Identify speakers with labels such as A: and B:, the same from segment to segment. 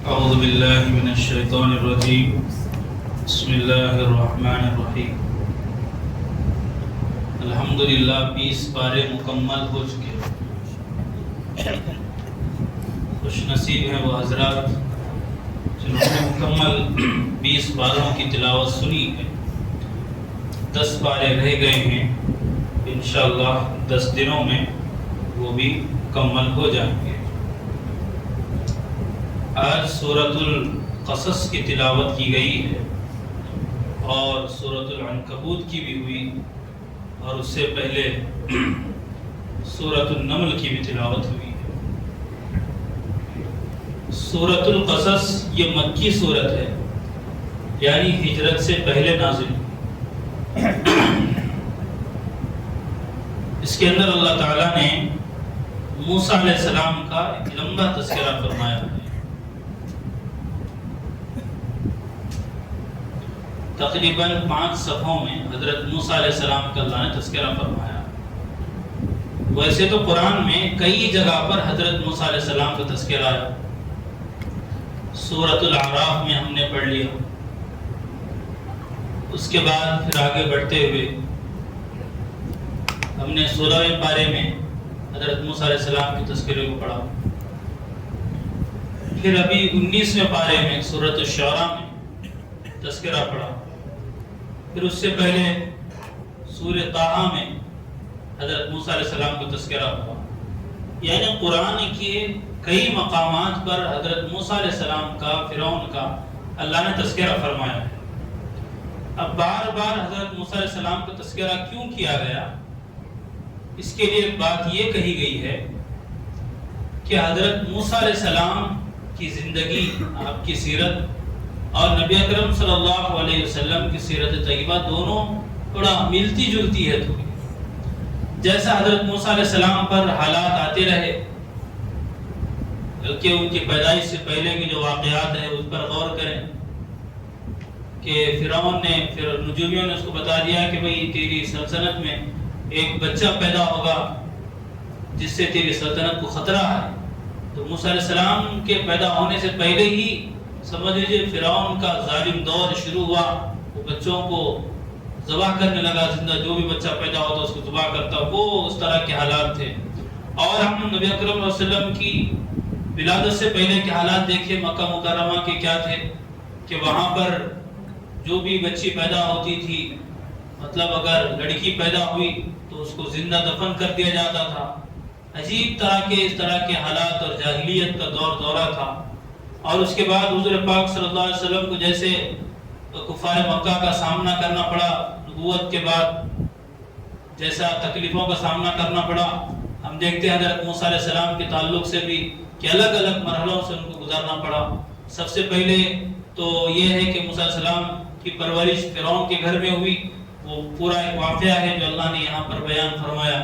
A: اعوذ باللہ من الشیطان الرجیم بسم اللہ الرحمن الرحیم الحمدللہ 20 پارے مکمل ہو چکے. خوش نصیب ہیں وہ حضرات جنہوں نے مکمل 20 پاروں کی تلاوت سنی ہے. 10 پارے رہ گئے ہیں، انشاءاللہ 10 دنوں میں وہ بھی مکمل ہو جائیں گے. آج سورۃ القصص کی تلاوت کی گئی ہے اور سورۃ العنکبوت کی بھی ہوئی، اور اس سے پہلے سورۃ النمل کی بھی تلاوت ہوئی ہے. سورۃ القصص یہ مکی سورت ہے، یعنی ہجرت سے پہلے نازل ہوئی. اس کے اندر اللہ تعالیٰ نے موسیٰ علیہ السلام کا ایک لمبا تذکرہ فرمایا ہے. تقریباً 5 صفحوں میں حضرت موسیٰ علیہ السلام کا اللہ نے تذکرہ فرمایا. ویسے تو قرآن میں کئی جگہ پر حضرت موسیٰ علیہ السلام کا تذکرہ آیا. سورۃ الاعراف میں ہم نے پڑھ لیا، اس کے بعد پھر آگے بڑھتے ہوئے ہم نے 16ویں پارے میں حضرت موسیٰ علیہ السلام کے تذکرے کو پڑھا. پھر ابھی 19ویں پارے میں سورۃ الشعراء میں تذکرہ پڑھا. پھر اس سے پہلے سورہ طٰہٰ میں حضرت موسیٰ علیہ السلام کو تذکرہ ہوا. یعنی قرآن کے کئی مقامات پر حضرت موسیٰ علیہ السلام کا، فرعون کا اللہ نے تذکرہ فرمایا ہے. اب بار بار حضرت موسیٰ علیہ السلام کا تذکرہ کیوں کیا گیا؟ اس کے لیے ایک بات یہ کہی گئی ہے کہ حضرت موسیٰ علیہ السلام کی زندگی، آپ کی سیرت اور نبی اکرم صلی اللہ علیہ وسلم کی سیرت طیبہ دونوں تھوڑا ملتی جلتی ہے. تھوڑی جیسا حضرت موسیٰ علیہ السلام پر حالات آتے رہے، بلکہ ان کی پیدائش سے پہلے کے جو واقعات ہیں اس پر غور کریں کہ فرعون نے، پھر نجومیوں نے اس کو بتا دیا کہ بھئی تیری سلطنت میں ایک بچہ پیدا ہوگا جس سے تیری سلطنت کو خطرہ ہے. تو موسیٰ علیہ السلام کے پیدا ہونے سے پہلے ہی سمجھ لیجیے فرعون کا ظالم دور شروع ہوا. وہ بچوں کو ذبح کرنے لگا، زندہ جو بھی بچہ پیدا ہوتا اس کو ذبح کرتا. وہ اس طرح کے حالات تھے. اور ہم نبی اکرم صلی اللہ علیہ وسلم کی ولادت سے پہلے کے حالات دیکھیں مکہ مکرمہ کے کیا تھے کہ وہاں پر جو بھی بچی پیدا ہوتی تھی، مطلب اگر لڑکی پیدا ہوئی تو اس کو زندہ دفن کر دیا جاتا تھا. عجیب اس طرح کے حالات اور جاہلیت کا دورہ تھا. اور اس کے بعد حضور پاک صلی اللہ علیہ وسلم کو جیسے کفار مکہ کا سامنا کرنا پڑا، نبوت کے بعد جیسا تکلیفوں کا سامنا کرنا پڑا، ہم دیکھتے ہیں حضرت موسیٰ علیہ السلام کے تعلق سے بھی کہ الگ الگ مرحلوں سے ان کو گزارنا پڑا. سب سے پہلے تو یہ ہے کہ موسیٰ علیہ السلام کی پرورش فرعون کے گھر میں ہوئی. وہ پورا ایک واقعہ ہے جو اللہ نے یہاں پر بیان فرمایا.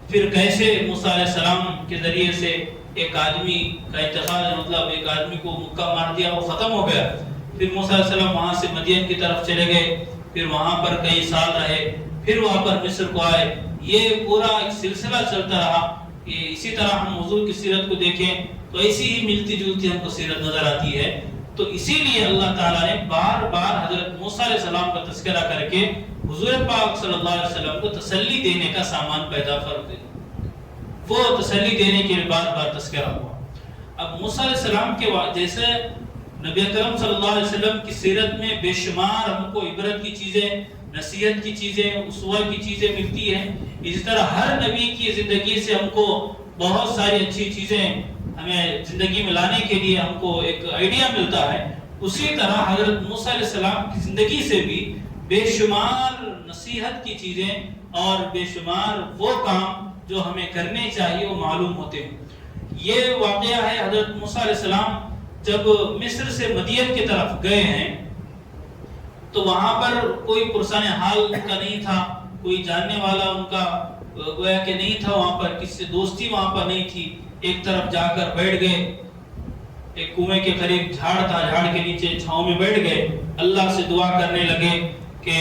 A: پھر کیسے موسیٰ علیہ السلام کے ذریعے سے ایک آدمی کا انتقال، مطلب ایک آدمی کو مکہ مار دیا، وہ ختم ہو گیا. پھر موسیٰ علیہ السلام وہاں سے مدین کی طرف چلے گئے، پھر وہاں پر کئی سال رہے، پھر وہاں پر مصر کو آئے. یہ پورا ایک سلسلہ چلتا رہا. اسی طرح ہم حضور کی سیرت کو دیکھیں تو ایسی ہی ملتی جلتی ہم کو سیرت نظر آتی ہے. تو اسی لیے اللہ تعالیٰ نے بار بار حضرت موسیٰ علیہ السلام کا تذکرہ کر کے حضور پاک صلی اللہ علیہ وسلم کو تسلی دینے کا سامان پیدا کر دیا. وہ تسلی دینے کے لیے بار بار تذکرہ ہوا. اب موسیٰ علیہ السلام کے جیسے نبی اکرم صلی اللہ علیہ وسلم کی سیرت میں بے شمار ہم کو عبرت کی چیزیں، نصیحت کی چیزیں، اسوہ کی چیزیں ملتی ہیں، اسی طرح ہر نبی کی زندگی سے ہم کو بہت ساری اچھی چیزیں ہمیں زندگی میں لانے کے لیے ہم کو ایک آئیڈیا ملتا ہے. اسی طرح حضرت موسیٰ علیہ السلام کی زندگی سے بھی بے شمار نصیحت کی چیزیں اور بے شمار وہ کام جو ہمیں کرنے چاہیے وہ معلوم ہوتے ہیں. یہ واقعہ ہے حضرت موسیٰ علیہ السلام جب مصر سے مدین کی طرف گئے ہیں تو وہاں پر کوئی پرسان حال کا نہیں تھا، کوئی جاننے والا ان کا گویا کہ نہیں تھا. وہاں پر کسی سے دوستی وہاں پر نہیں تھی. ایک طرف جا کر بیٹھ گئے، ایک کنویں کے قریب جھاڑ تھا، جھاڑ کے نیچے چھاؤں میں بیٹھ گئے، اللہ سے دعا کرنے لگے کہ،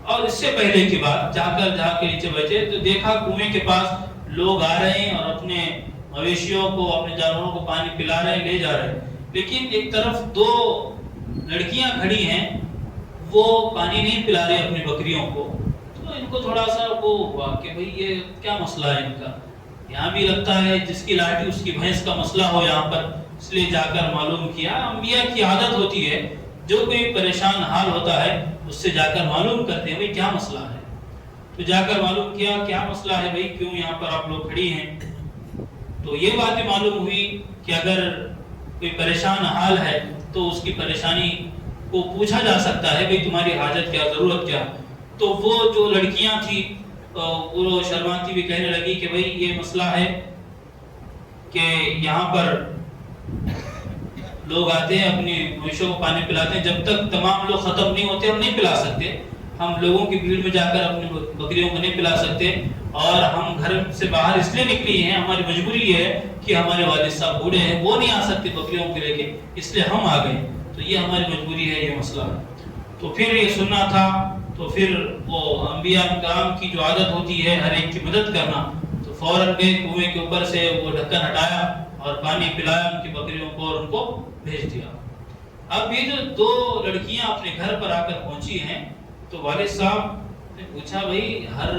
A: اور اس سے پہلے کی بات جا کے نیچے بیٹھے تو دیکھا کنویں کے پاس لوگ آ رہے ہیں اور اپنے مویشیوں کو، اپنے جانوروں کو پانی پلا رہے ہیں، لے جا رہے ہیں. لیکن ایک طرف دو لڑکیاں کھڑی ہیں، وہ پانی نہیں پلا رہے اپنی بکریوں کو، تو ان کو تھوڑا سا وہ ہوا کہ بھئی یہ کیا مسئلہ ہے ان کا، یہاں بھی لگتا ہے جس کی لاٹھی اس کی بھینس کا مسئلہ ہو یہاں پر، اس لیے جا کر معلوم کیا۔ انبیاء کی عادت ہوتی ہے جو کوئی پریشان حال ہوتا ہے اس سے جا کر معلوم کرتے ہیں بھئی کیا مسئلہ ہے، تو جا کر معلوم کیا کیا مسئلہ ہے بھئی، کیوں یہاں پر آپ لوگ کھڑی ہیں؟ تو یہ بات معلوم ہوئی کہ اگر کوئی پریشان حال ہے تو اس کی پریشانی کو پوچھا جا سکتا ہے بھئی تمہاری حاجت کیا، ضرورت کیا۔ تو وہ جو لڑکیاں تھی وہ شرماتی ہوئی کہنے لگی کہ بھئی یہ مسئلہ ہے کہ یہاں پر لوگ آتے ہیں اپنی مویشوں کو پانی پلاتے ہیں، جب تک تمام لوگ ختم نہیں ہوتے ہم نہیں پلا سکتے، ہم لوگوں کی بھیڑ میں جا کر اپنی بکریوں کو نہیں پلا سکتے، اور ہم گھر سے باہر اس لیے نکلی ہیں، ہماری مجبوری یہ ہے کہ ہمارے والد صاحب بوڑھے ہیں، وہ نہیں آ سکتے بکریوں کو لے کے، اس لیے ہم آ گئے، تو یہ ہماری مجبوری ہے، یہ مسئلہ ہے۔ تو پھر یہ سننا تھا، تو پھر وہ انبیاء کرام کی جو عادت ہوتی ہے ہر ایک کی مدد کرنا، تو فوراً گئے کنویں کے اوپر سے وہ ڈھکن ہٹایا اور پانی پلایا ان کی بکریوں کو اور ان کو بھیج دیا۔ اب یہ جو دو لڑکیاں اپنے گھر پر آ کر پہنچی ہیں تو والد صاحب نے پوچھا بھئی ہر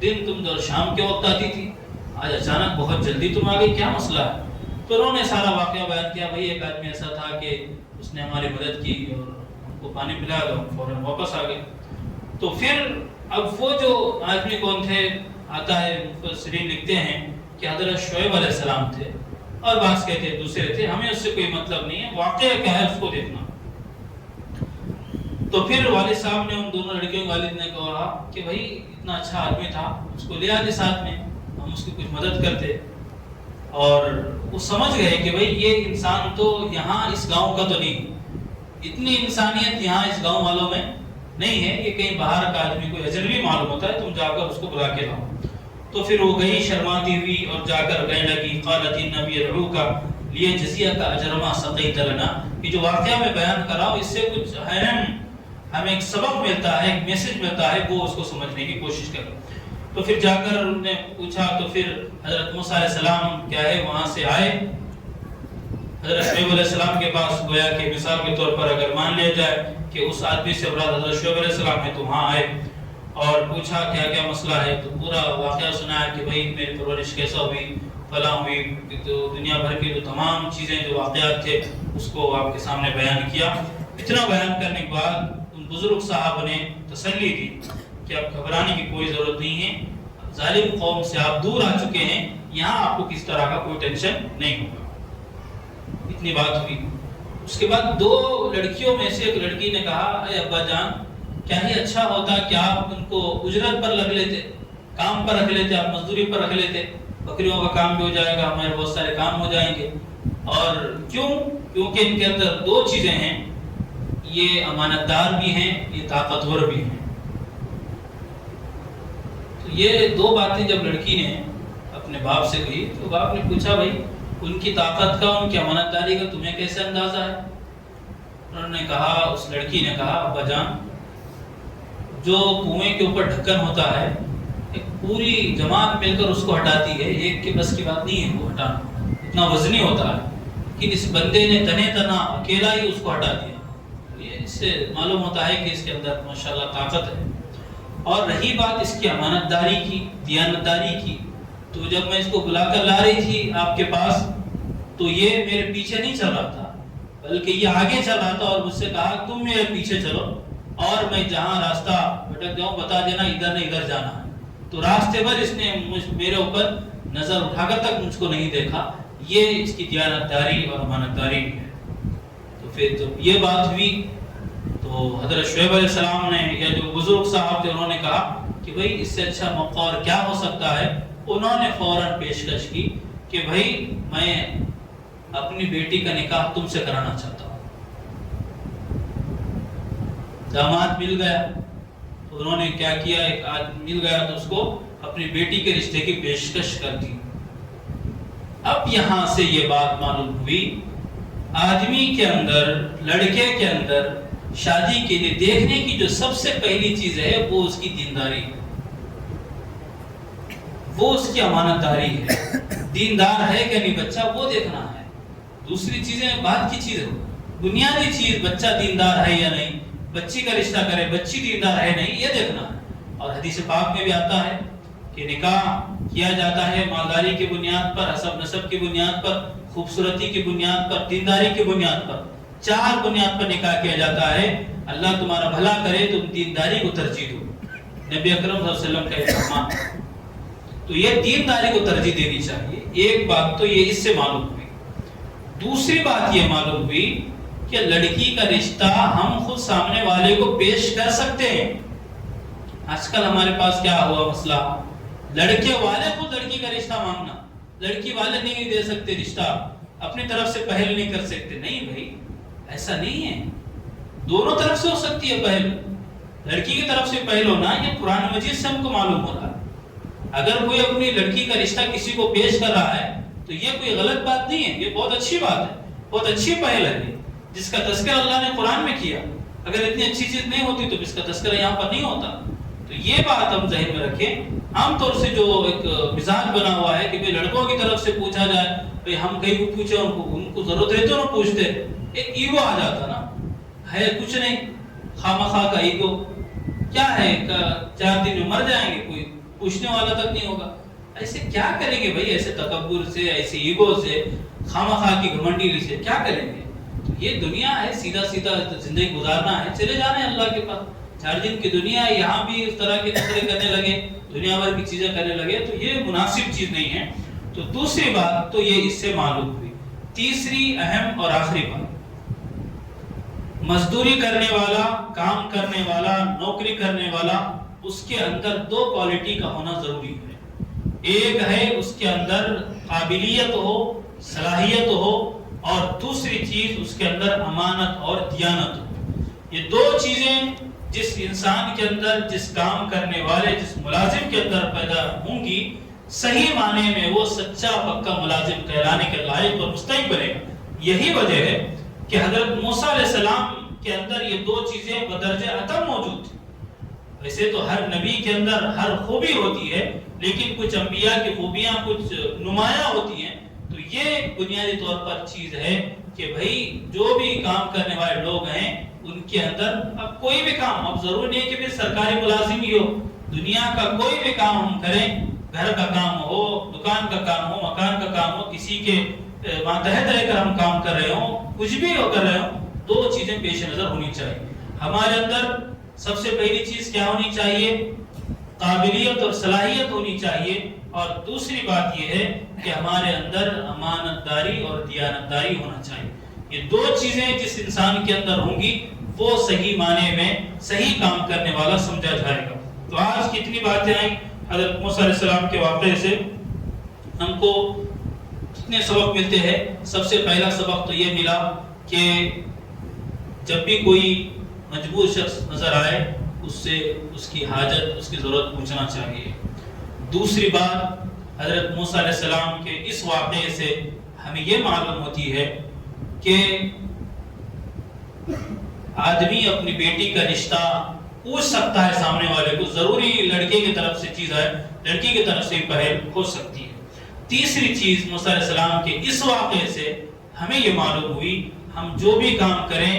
A: دن تم تو شام کے وقت آتی تھی، آج اچانک بہت جلدی تم آ گئی، کیا مسئلہ ہے؟ تو انہوں نے سارا واقعہ بیان کیا، بھئی ایک آدمی ایسا تھا کہ اس نے ہماری مدد کی اور ہم کو پانی پلایا تو ہم فوراً واپس آ گئے۔ تو پھر اب وہ جو آدمی کون تھے آتا ہے، مفسرین لکھتے ہیں کہ حضرت شعیب علیہ السلام تھے، اور بعض کہتے ہیں دوسرے تھے، ہمیں اس سے کوئی مطلب نہیں ہے، واقعہ کیا ہے اس کو دیکھنا۔ تو پھر والد صاحب نے ان دونوں لڑکیوں کے والد نے کہا کہ بھئی اتنا اچھا آدمی تھا، اس کو لے آتے ساتھ میں، ہم اس کی کچھ مدد کرتے۔ اور وہ سمجھ گئے کہ بھئی یہ انسان تو یہاں اس گاؤں کا تو نہیں، اتنی انسانیت یہاں اس گاؤں والوں میں نہیں ہے، یہ کہیں باہر کا آدمی کوئی اجنبی معلوم ہوتا ہے، تم جا کر اس کو بلا کے لاؤ۔ تو پھر وہ گئی شرماتی ہوئی اور جا کر کہنے لگی قالت النبی يدعوك ليجزيك اجر ما سقيت لنا۔ یہ جو واقعہ میں بیان کر رہا ہوں اس سے کچھ اہم ہمیں ایک سبق ملتا ہے، ایک میسج ملتا ہے، وہ اس کو سمجھنے کی کوشش کریں۔ تو پھر جا کر انہوں نے پوچھا، تو پھر حضرت موسیٰ علیہ السلام کیا ہے وہاں سے آئے حضرت شعیب علیہ السلام کے پاس، گویا کہ مثال کے طور پر اگر مان لیا جائے کہ اس آدمی سے مراد حضرت شعیب علیہ السلام ہے، تو وہاں آئے اور پوچھا کیا کیا مسئلہ ہے، تو پورا واقعہ سنایا کہ بھئی میری پرورش کیسا ہوئی، فلاں ہوئی، تو دنیا بھر کے جو تمام چیزیں جو واقعات تھے اس کو آپ کے سامنے بیان کیا۔ اتنا بیان کرنے کے بعد ان بزرگ صاحب نے تسلی دی کہ اب گھبرانے کی کوئی ضرورت نہیں ہے، ظالم قوم سے آپ دور آ چکے ہیں، یہاں آپ کو کس طرح کا کوئی ٹینشن نہیں ہوگا۔ اتنی بات ہوئی۔ اس کے بعد دو لڑکیوں میں سے ایک لڑکی نے کہا اے ابا جان، کیا ہی اچھا ہوتا کہ آپ ان کو اجرت پر لگ لیتے، کام پر رکھ لیتے، آپ مزدوری پر رکھ لیتے، بکریوں کا کام بھی ہو جائے گا، ہمارے بہت سارے کام ہو جائیں گے۔ اور کیوں؟ کیونکہ ان کے اندر دو چیزیں ہیں، یہ امانت دار بھی ہیں، یہ طاقتور بھی ہیں۔ تو یہ دو باتیں جب لڑکی نے اپنے باپ سے کہی تو باپ نے پوچھا بھائی ان کی طاقت کا، ان کی امانت داری کا تمہیں کیسے اندازہ ہے؟ انہوں نے کہا، اس لڑکی نے کہا ابا جان، جو کنویں کے اوپر ڈھکن ہوتا ہے ایک پوری جماعت مل کر اس کو ہٹاتی ہے، ایک کے بس کی بات نہیں ہے وہ ہٹانا، اتنا وزنی ہوتا ہے، لیکن اس بندے نے تنے تنا اکیلا ہی اس کو ہٹا دیا۔ یہ اس سے معلوم ہوتا ہے کہ اس کے اندر ماشاءاللہ طاقت ہے۔ اور رہی بات اس کی امانت داری کی، دیانت داری کی، تو جب میں اس کو بلا کر لا رہی تھی آپ کے پاس تو یہ میرے پیچھے نہیں چل رہا تھا، بلکہ یہ آگے چل رہا تھا اور مجھ سے کہا تم میرے پیچھے چلو اور میں جہاں راستہ بھٹک جاؤں بتا دینا، ادھر نہیں ادھر جانا ہے۔ تو راستے پر اس نے میرے اوپر نظر اٹھا کر تک مجھ کو نہیں دیکھا، یہ اس کی دیانت داری اور امانت داری ہے۔ تو پھر جب یہ بات ہوئی تو حضرت شعیب علیہ السلام نے، یا جو بزرگ صاحب تھے انہوں نے کہا کہ بھئی اس سے اچھا موقع اور کیا ہو سکتا ہے۔ انہوں نے فوراً پیشکش کی کہ بھئی میں اپنی بیٹی کا نکاح تم سے کرانا چاہتا ہوں۔ داماد مل گیا تو انہوں نے کیا کیا، ایک آدمی مل گیا تو اس کو اپنی بیٹی کے رشتے کی پیشکش کر دی۔ اب یہاں سے یہ بات معلوم ہوئی، آدمی کے اندر، لڑکے کے اندر شادی کے لیے دیکھنے کی جو سب سے پہلی چیز ہے وہ اس کی دینداری ہے، وہ اس کی امانت داری ہے، دیندار ہے کہ نہیں بچہ وہ دیکھنا ہے۔ دوسری چیزیں بعد کی چیز ہے. بنیادی چیز بچہ دیندار ہے یا نہیں, بچی کا رشتہ کرے, بچی دیندار ہے نہیں, یہ دیکھنا ہے. اور حدیث پاک میں بھی آتا ہے کہ نکاح کیا جاتا ہے مالداری کی بنیاد پر, حسب نسب کی بنیاد پر, خوبصورتی کی بنیاد پر, دینداری کی بنیاد پر, 4 بنیاد پر نکاح کیا جاتا ہے. اللہ تمہارا بھلا کرے تم دینداری کو ترجیح دو, نبی اکرم صلی اللہ علیہ وسلم کا فرمان. تو یہ دینداری کو ترجیح دینی چاہیے. ایک بات تو یہ اس سے معلوم ہوئی. دوسری بات یہ معلوم ہوئی کہ لڑکی کا رشتہ ہم خود سامنے والے کو پیش کر سکتے ہیں. آج کل ہمارے پاس کیا ہوا مسئلہ, لڑکے والے خود لڑکی کا رشتہ مانگنا, لڑکی والے نہیں دے سکتے رشتہ, اپنی طرف سے پہل نہیں کر سکتے. نہیں بھائی, ایسا نہیں ہے, دونوں طرف سے ہو سکتی ہے پہل. لڑکی کی طرف سے پہل ہونا یہ قرآن مجید سے ہم کو معلوم ہو رہا ہے. اگر کوئی اپنی لڑکی کا رشتہ کسی کو پیش کر رہا ہے تو یہ کوئی غلط بات نہیں ہے, یہ بہت اچھی بات ہے, بہت اچھی پہل ہے جس کا تذکرہ اللہ نے قرآن میں کیا. اگر اتنی اچھی چیز نہیں ہوتی تو اس کا تذکرہ یہاں پر نہیں ہوتا. تو یہ بات ہم ذہن میں رکھیں. عام طور سے جو ایک مزاج بنا ہوا ہے کہ بھئی لڑکوں کی طرف سے پوچھا جائے, بھئی ہم کہیں کو پوچھے, ان کو ضرورت رہتی تو نہ پوچھتے, ایک ایگو آ جاتا نا, ہے کچھ نہیں, خامخواہ کا ایگو. کیا ہے 4 دن میں مر جائیں گے, کوئی پوچھنے والا تک نہیں ہوگا. ایسے کیا کریں گے بھائی, ایسے تکبر سے, ایسے ایگو سے, خامخواہ کی گھمنڈی سے کیا کریں گے؟ یہ دنیا ہے, سیدھا سیدھا زندگی گزارنا ہے, چلے جانا ہے اللہ کے پاس. 4 دن کی دنیا ہے, یہاں بھی اس طرح کے نخرے کرنے لگے, دنیا بھر کی چیزیں کرنے لگے, تو یہ مناسب چیز نہیں ہے. تو دوسری بات تو یہ اس سے معلوم ہوئی. تیسری اہم اور آخری بات, مزدوری کرنے والا, کام کرنے والا, نوکری کرنے والا, اس کے اندر 2 کوالٹی کا ہونا ضروری ہے. ایک ہے اس کے اندر قابلیت ہو, صلاحیت ہو, اور دوسری چیز اس کے اندر امانت اور دیانت ہو. یہ 2 چیزیں جس انسان کے اندر, جس کام کرنے والے, جس ملازم کے اندر پیدا ہوں گی, صحیح معنی میں وہ سچا پکا ملازم کہلانے کے لائق اور مستحق بنے گا. یہی وجہ ہے کہ حضرت موسیٰ علیہ السلام کے اندر یہ 2 چیزیں بدرجہ اتم موجود تھیں. ویسے تو ہر نبی کے اندر ہر خوبی ہوتی ہے, لیکن کچھ انبیاء کی خوبیاں کچھ نمایاں ہوتی ہیں. تو یہ بنیادی طور پر چیز ہے کہ بھئی جو بھی کام کرنے والے لوگ ہیں ان کے اندر, اب کوئی بھی کام, اب ضروری نہیں ہے کہ پھر سرکاری ملازم ہی ہو, دنیا کا کوئی بھی کام ہم کریں, گھر کا کام ہو, دکان کا کام ہو, مکان کا کام ہو, کسی کے ماتحت رہ کر ہم کام کر رہے ہوں, کچھ بھی ہو کر رہے ہوں, 2 چیزیں پیش نظر ہونی چاہیے. ہمارے اندر سب سے پہلی چیز کیا ہونی چاہیے, قابلیت اور صلاحیت ہونی چاہیے, اور دوسری بات یہ ہے کہ ہمارے اندر امانت داری اور دیانت داری ہونا چاہیے. یہ 2 چیزیں جس انسان کے اندر ہوں گی وہ صحیح معنی میں صحیح کام کرنے والا سمجھا جائے گا. تو آج کتنی باتیں آئیں حضرت موسیٰ علیہ السلام کے واقعے سے, ہم کو کتنے سبق ملتے ہیں. سب سے پہلا سبق تو یہ ملا کہ جب بھی کوئی مجبور شخص نظر آئے اس سے اس کی حاجت, اس کی ضرورت پوچھنا چاہیے. دوسری بات, حضرت موسیٰ علیہ السلام کے اس واقعے سے ہمیں یہ معلوم ہوتی ہے کہ آدمی اپنی بیٹی کا رشتہ پوچھ سکتا ہے سامنے والے کو, ضروری لڑکے کی طرف سے چیز ہے, لڑکی کی طرف سے پہل ہو سکتی ہے. تیسری چیز موسیٰ علیہ السلام کے اس واقعے سے ہمیں یہ معلوم ہوئی, ہم جو بھی کام کریں,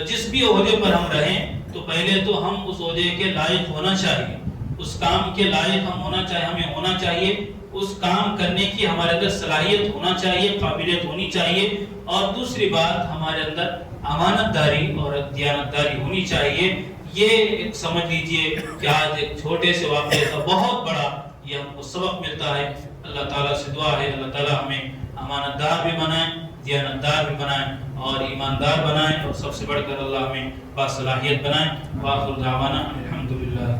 A: جس بھی عہدے پر ہم رہیں, تو پہلے تو ہم اس عہدے کے لائق ہونا چاہیے, اس کام کے لائق ہم ہونا چاہیے, ہمیں ہونا چاہیے, اس کام کرنے کی ہمارے اندر صلاحیت ہونا چاہیے, قابلیت ہونی چاہیے. اور دوسری بات, ہمارے اندر امانت داری اور دیانت داری ہونی چاہیے. یہ سمجھ لیجئے کہ آج ایک چھوٹے سے واقعے کا بہت بڑا یہ ہم کو سبق ملتا ہے. اللہ تعالیٰ سے دعا ہے اللہ تعالیٰ ہمیں امانت دار بھی بنائیں, دیانت دار بھی بنائیں اور ایماندار بنائیں, اور سب سے بڑھ کر اللہ ہمیں باصلاحیت بنائیں. وآخر دعوانا الحمدللہ.